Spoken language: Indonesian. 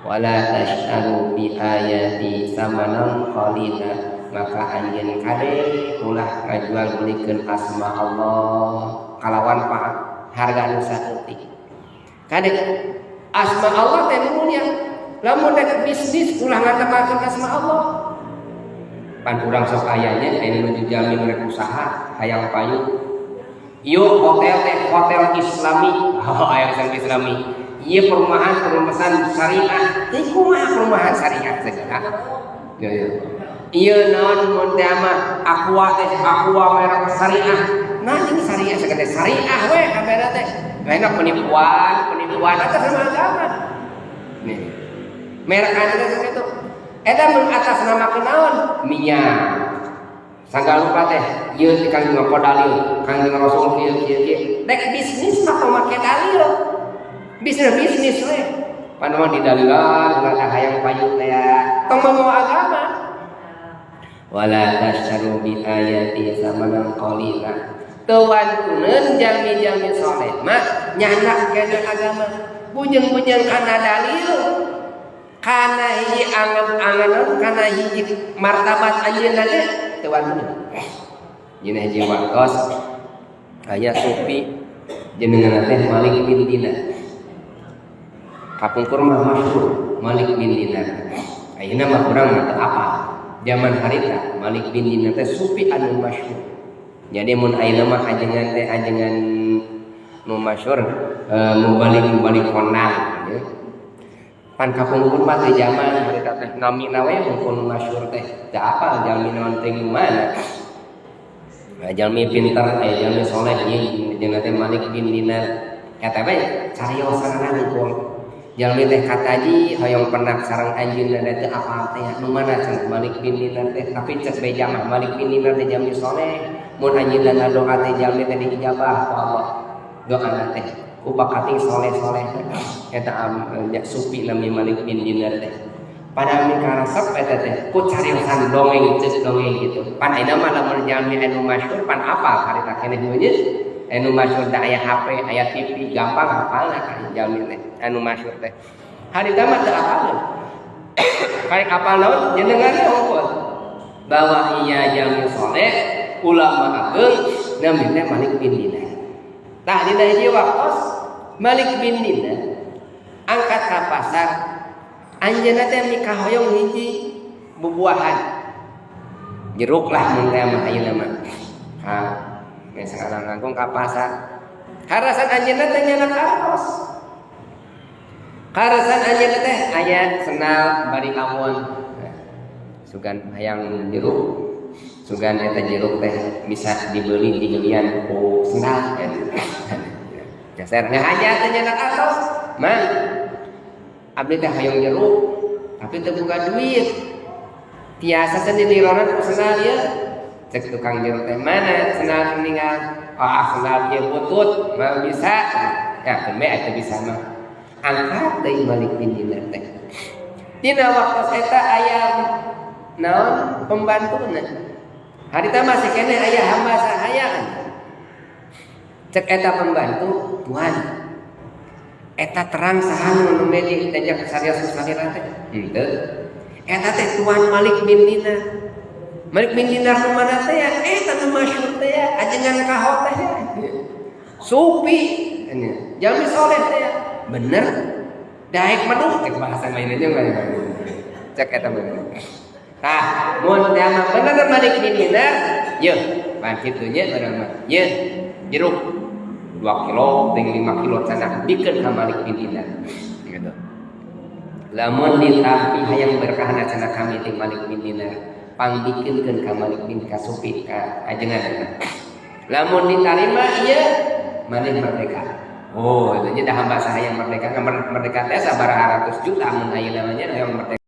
wala tashtaru bi ayati samanan qalila, maka anjeun kade ulah ngajual belikeun asma Allah kalawan harga nu saeutik. Kade asma Allah teh mulia, lamun rek bisnis ulah ngatemakeun asma Allah. Pan urang sok aya nya anu dijamin rek usaha hayang payu. Ieu hotel teh hotel Islami, aya Islami. Ieu perumahan syariah. Teh kumaha perumahan syariah segala. Ieu naon mun teh mah aqua merek syariah. Nah ini syariah segala syariah we kamera teh. Lainna penipuan atas nama agama. Nih. Merek anu teh kitu. Eta mun atas nama kenaon? Minyak. Sangga lupa teh, ieu ti Kang Jeng dalil, Kang Jeng Rasul kieu. Dek bisnis mah make dalil. Bisnis we. Panaon didalilan urang hayang payu teh tong mau agama. Wala tasyaru bi ayati samanan qalila. Tuankuneun jami-jami saleh mah nyandak kana agama. Bujeng-bujeng kana dalil. Kana hiji angan-anganon, kana hiji martabat anjeunna teh tuankuneun. Jeung hiji waktos aya sufi jenengan teh Malik bin Dinar. Kapungkur mah masyhur Malik bin Dinar. Ayeuna mah urang mah teu apa. Zaman harita Malik bin Dinar teh sufi anu masyhur. Jadi mun ayeuna mah ajengan teh ajengan nu masyhur mubalik kondang ya. Pan kapungkur mah teh zaman harita teh namina we mun masyhur teh teu apa jalmi naon teh mana. Jalmi pintar aya jalmi saleh ieu jenengan teh Malik bin Dinar. Eta we cariosanna hungkul. Jalmi teh kataji hoyong pernah sareng anjeunna teh apa teh nu mana cenah Malik bin Dinar teh tapi cek bae jamah Malik bin Dinar teh jalmi saleh mun anjeunna doa teh jalmi teh diijabah ku Allah doana teh ku bakating saleh-saleh eta sufi nami Malik bin Dinar teh pada mikarasep eta teh ku cariosan dongeng ceuk dongeng gitu pan ayeuna mah lamun jalmi anu masyhur pan apa harita keneh beungeut anu masyhur teh aya HP aya TV gampang hafalna kan jalmi teh anu masyhur teh harita mah teu hafal karek hafal naon jenengan hungkul bahwa ia jalmi saleh ulama ageung namina Malik bin Dinar. Tah dina hiji waktos Malik bin Dinar angkat ka pasar anjeunna teh mikahoyong hiji bubuahan jeruk lah mun teh mah ayeuna mah ha geus sekarang langkung ka pasar karasan anjeunna teh nyanak artos karasan anjeunna teh aya senal bari lamun sugan hayang jeruk sugan eta jeruk teh bisa dibeli di geulian ku sendal geser ngahaja teh nyanak artos man abdi teh hayang jeruk tapi teu boga duit tiasa sendiri ronan ku sendal ieu cek tukang jeruk teh mana sendal meninggal sendal ieu butut mau bisa ya kembe eta bisa mah angkat deui Malik bin Dinar teh dina waktu eta aya naon pembantuna harita masih keneh aya hamba sahayaan cek eta pembantu tuan eta terang saha nu meli dajak sarios salira teh henteu eta teh tuan Malik bin Dinar. Malik bin Dinar nu mana teh ya eta nu masyhur teh ya ajengan kahot teh sufi jalmi saleh teh ya bener daek madu cek bahasa mainnya mah cek eta bener. Tah mun teh mah bener Malik bin Dinar yeuh pan kitu nya urang mah yeuh jeruk 2 kilo ting 5 kilo cenah bikeun ka Malik bin Dinar gitu. Lamun ditampi hayang berkahna cenah kami ting Malik bin Dinar pangbikeunkeun ka Malik bin Kasufi ka ajengan. Lamun ditarima ieu maneh merdeka. Oh, itu nya dah hamba sahayang merdeka. Merdeka teh sabaraha ratus juta mun ayeuna namanya hayang merdeka.